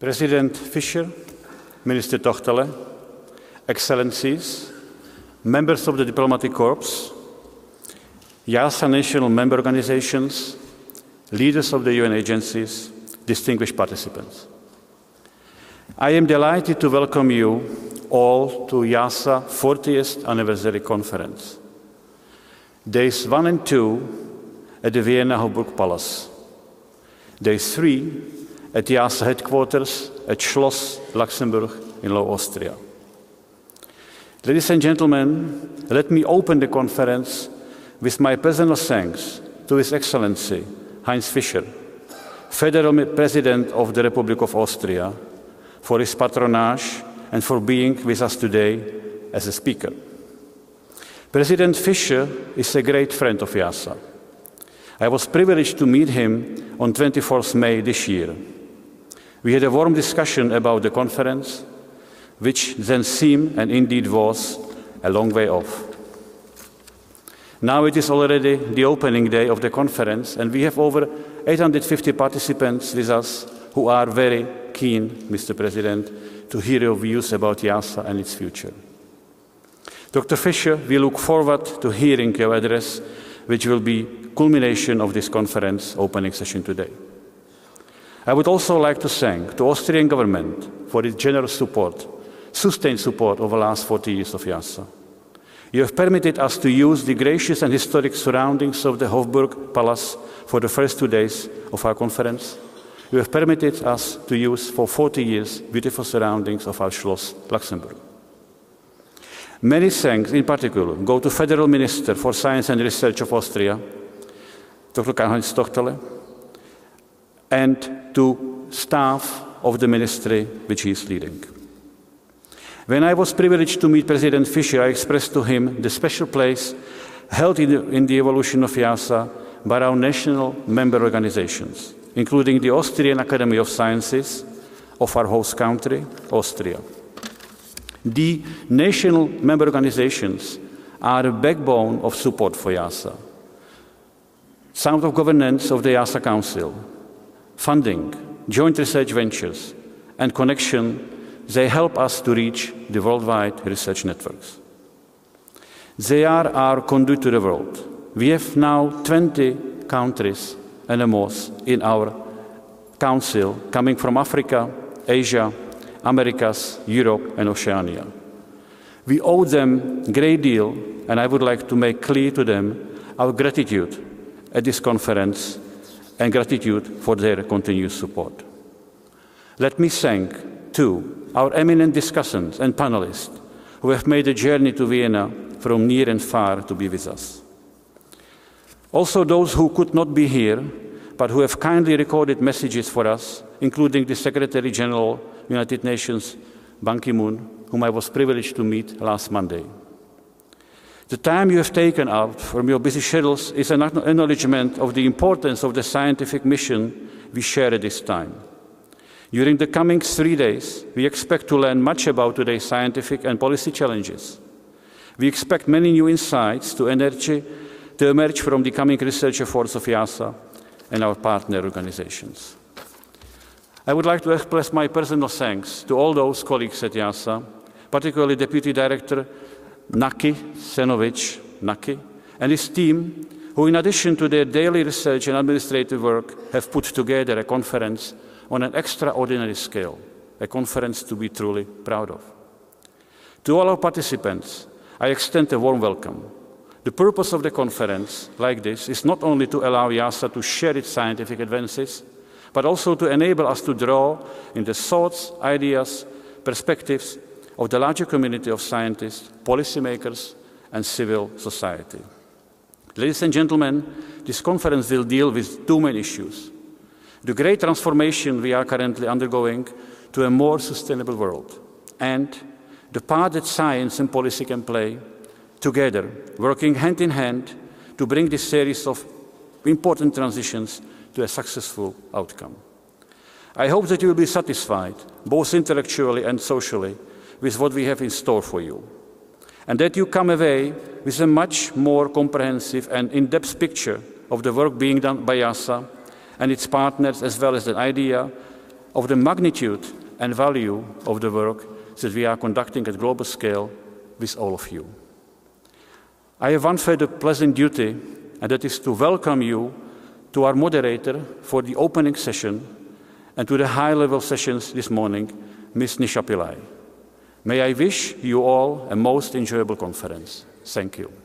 President Fischer, Minister Tochtele, Excellencies, members of the Diplomatic Corps, IIASA national member organizations, leaders of the UN agencies, distinguished participants. I am delighted to welcome you all to IIASA 40th Anniversary Conference. Days 1 and 2 at the Vienna Hofburg Palace. Days 3 at IIASA headquarters at Schloss Luxembourg in Low Austria. Ladies and gentlemen, let me open the conference with my personal thanks to His Excellency Heinz Fischer, Federal President of the Republic of Austria, for his patronage and for being with us today as a speaker. President Fischer is a great friend of IIASA. I was privileged to meet him on 24th May this year. We had a warm discussion about the conference, which then seemed and indeed was a long way off. Now it is already the opening day of the conference, and we have over 850 participants with us who are very keen, Mr. President, to hear your views about IIASA and its future. Dr. Fischer, we look forward to hearing your address, which will be culmination of this conference opening session today. I would also like to thank the Austrian government for its generous support, sustained support over the last 40 years of IIASA. You have permitted us to use the gracious and historic surroundings of the Hofburg Palace for the first 2 days of our conference. You have permitted us to use for 40 years beautiful surroundings of our Schloss Luxembourg. Many thanks in particular go to Federal Minister for Science and Research of Austria, Dr. Karl-Heinz Tochtele, and to staff of the ministry which he is leading. When I was privileged to meet President Fischer, I expressed to him the special place held in the evolution of IIASA by our national member organizations, including the Austrian Academy of Sciences of our host country, Austria. The national member organizations are a backbone of support for IIASA. Sound of governance of the IIASA Council, funding, joint research ventures, and connection, they help us to reach the worldwide research networks. They are our conduit to the world. We have now 20 countries and more in our council, coming from Africa, Asia, Americas, Europe, and Oceania. We owe them a great deal, and I would like to make clear to them our gratitude at this conference and gratitude for their continued support. Let me thank, too, our eminent discussants and panelists who have made the journey to Vienna from near and far to be with us. Also those who could not be here, but who have kindly recorded messages for us, including the Secretary General, United Nations, Ban Ki-moon, whom I was privileged to meet last Monday. The time you have taken out from your busy schedules is an acknowledgement of the importance of the scientific mission we share at this time. During the coming 3 days, we expect to learn much about today's scientific and policy challenges. We expect many new insights to emerge from the coming research efforts of IIASA and our partner organizations. I would like to express my personal thanks to all those colleagues at IIASA, particularly Deputy Director Naki Senovic, and his team, who in addition to their daily research and administrative work have put together a conference on an extraordinary scale, a conference to be truly proud of. To all our participants, I extend a warm welcome. The purpose of the conference like this is not only to allow IIASA to share its scientific advances, but also to enable us to draw in the thoughts, ideas, perspectives of the larger community of scientists, policymakers, and civil society. Ladies and gentlemen, this conference will deal with 2 main issues: the great transformation we are currently undergoing to a more sustainable world, and the part that science and policy can play together, working hand in hand to bring this series of important transitions to a successful outcome. I hope that you will be satisfied, both intellectually and socially, with what we have in store for you, and that you come away with a much more comprehensive and in-depth picture of the work being done by IIASA and its partners, as well as an idea of the magnitude and value of the work that we are conducting at global scale with all of you. I have one further pleasant duty, and that is to welcome you to our moderator for the opening session and to the high-level sessions this morning, Ms. Nisha Pillai. May I wish you all a most enjoyable conference. Thank you.